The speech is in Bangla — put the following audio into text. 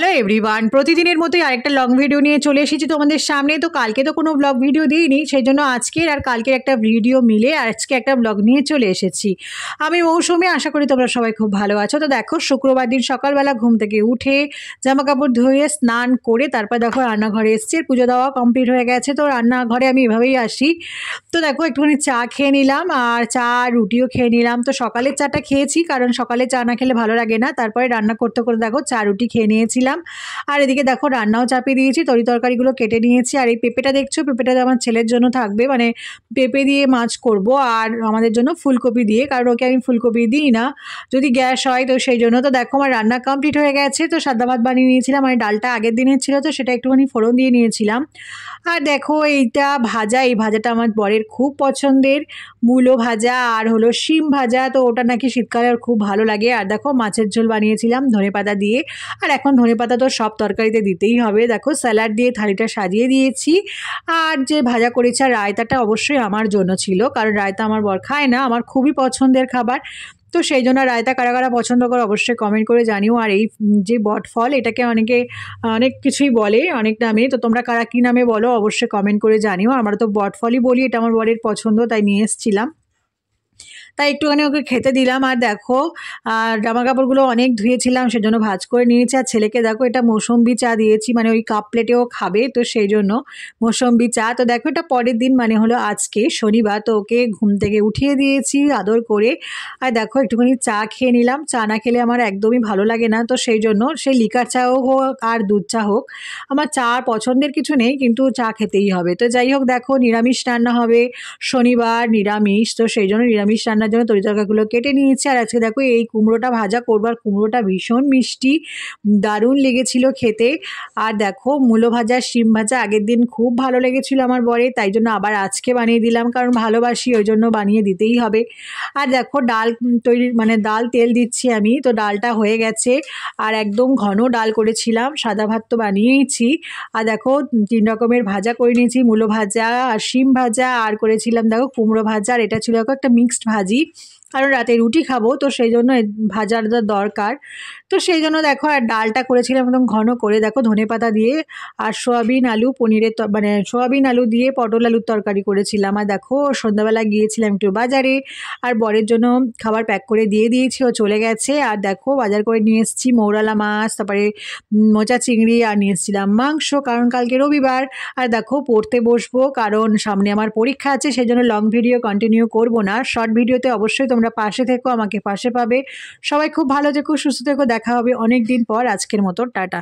হ্যালো এভরিওয়ান, প্রতিদিনের মতোই আরেকটা লং ভিডিও নিয়ে চলে এসেছি তোমাদের সামনে। তো কালকে তো কোনো ব্লগ ভিডিও দিইনি, সেই জন্য আজকের আর কালকের একটা ভিডিও মিলে আজকে একটা ব্লগ নিয়ে চলে এসেছি। আমি মৌসুমি, আশা করি তোমরা সবাই খুব ভালো আছো। তো দেখো, শুক্রবার দিন সকালবেলা ঘুম থেকে উঠে জামা কাপড় ধুয়ে স্নান করে তারপর দেখো রান্নাঘরে এসেছি। পুজো দেওয়া কমপ্লিট হয়ে গেছে, তো রান্নাঘরে আমি এভাবেই আসি। তো দেখো একটুখানি চা খেয়ে নিলাম, আর চা রুটিও খেয়ে নিলাম। তো সকালের চাটা খেয়েছি, কারণ সকালে চা না খেলে ভালো লাগে না। তারপরে রান্না করতে করতে দেখো চা রুটি খেয়ে নিয়েছিলাম। আর এদিকে দেখো রান্নাও চাপিয়ে দিয়েছি, তরকারিগুলো কেটে নিয়েছি। আর এই পেঁপেটা দেখছো, পেঁপেটা আমার ছেলের জন্য থাকবে, মানে পেঁপে দিয়ে মাছ করব, আর আমাদের জন্য ফুলকপি দিয়ে, কারণ ওকে আমি ফুলকপি দিই না যদি গ্যাস হয়, তো সেই জন্য। তো দেখো আমার রান্না কমপ্লিট হয়ে গেছে। তো সাদা ভাত বানিয়ে নিয়েছিলাম, মানে ডালটা আগের দিনের ছিল, তো সেটা একটুখানি ফোড়ন দিয়ে নিয়েছিলাম। আর দেখো এইটা ভাজা, এই ভাজাটা আমার বরের খুব পছন্দের, মূলো ভাজা আর হলো শিম ভাজা। তো ওটা নাকি শীতকালে খুব ভালো লাগে। আর দেখো মাছের ঝোল বানিয়েছিলাম ধনেপাতা দিয়ে, আর এখন ধনেপাতা তো সব তরকারিতে দিতেই হবে। দেখো স্যালাড দিয়ে থালিটা সাজিয়ে দিয়েছি, আর যে ভাজা করেছে আর রায়তাটা অবশ্যই আমার জন্য ছিল, কারণ রায়তা আমার বর খায় না, আমার খুবই পছন্দের খাবার। তো সেই জন্য রায়তা কারা কারা পছন্দ করে অবশ্যই কমেন্ট করে জানিও। আর এই যে বটফল, এটাকে অনেকে অনেক কিছুই বলে, অনেক নামে, তো তোমরা কারা কী নামে বলো অবশ্যই কমেন্ট করে জানিও। আমরা তো বটফলই বলি, এটা আমার বরের পছন্দ, তাই নিয়ে এসেছিলাম, তাই একটুখানি ওকে খেতে দিলাম। আর দেখো জামা কাপড়গুলো অনেক ধুয়েছিলাম, সেজন্য ভাঁজ করে নিয়েছি। আর ছেলেকে দেখো এটা মৌসম্বি চা দিয়েছি, মানে ওই কাপ প্লেটেও খাবে, তো সেই জন্য মৌসম্বি চা। তো দেখো এটা পরের দিন, মানে হলো আজকে শনিবার, তো ওকে ঘুম থেকে উঠিয়ে দিয়েছি আদর করে। আর দেখো একটুখানি চা খেয়ে নিলাম, চা না খেলে আমার একদমই ভালো লাগে না, তো সেই জন্য সে লিকার চা হোক আর দুধ চা হোক, আমার চা পছন্দের কিছু নেই, কিন্তু চা খেতেই হবে। তো যাই হোক, দেখো নিরামিষ রান্না হবে, শনিবার নিরামিষ, তো সেই জন্য নিরামিষ রান্নার জন্য তরিতরকারিগুলো কেটে নিয়েছি। আর আজকে দেখো এই কুমড়োটা ভাজা করবো, আর কুমড়োটা ভীষণ মিষ্টি, দারুণ লেগেছিল খেতে। আর দেখো মূলো ভাজা শিম ভাজা আগের দিন খুব ভালো লেগেছিল আমার বরে, তাই জন্য আবার আজকে বানিয়ে দিলাম, কারণ ভালোবাসি ওই জন্য বানিয়ে দিতেই হবে। আর দেখো ডাল তৈরি, মানে ডাল তেল দিচ্ছি আমি, তো ডালটা হয়ে গেছে, আর একদম ঘন ডাল করেছিলাম। সাদা ভাত তো বানিয়েইছি। আর দেখো 3 রকমের ভাজা করে নিয়েছি, মূলো ভাজা আর শিম ভাজা, আর করেছিলাম দেখো কুমড়ো ভাজা, আর এটা ছিল একটা মিক্সড ভাজি, কারণ রাতে রুটি খাবো, তো সেই জন্য ভাজার দরকার। তো সেই জন্য দেখো, আর ডালটা করেছিলাম একদম ঘন করে, দেখো ধনেপাতা দিয়ে, আর সোয়াবিন আলু পনিরের মানে সোয়াবিন আলু দিয়ে পটল আলুর তরকারি করেছিলাম। আর দেখো সন্ধ্যাবেলা গিয়েছিলাম একটু বাজারে, আর বরের জন্য খাবার প্যাক করে দিয়ে দিয়েছি, ও চলে গেছে। আর দেখো বাজার করে নিয়ে এসেছি মৌরালা মাছ, তারপরে মোচা চিংড়ি, আর নিয়ে এসেছিলাম মাংস, কারণ কালকে রবিবার। আর দেখো পড়তে বসবো, কারণ সামনে আমার পরীক্ষা আছে, সেই জন্য লং ভিডিও কন্টিনিউ করবো না, শর্ট ভিডিওতে অবশ্যই তোমরা পাশে থেকো, আমাকে পাশে পাবে। সবাই খুব ভালো থেকো, সুস্থ থেকো, দেখা হবে অনেক দিন পর। আজকের মতো টাটা।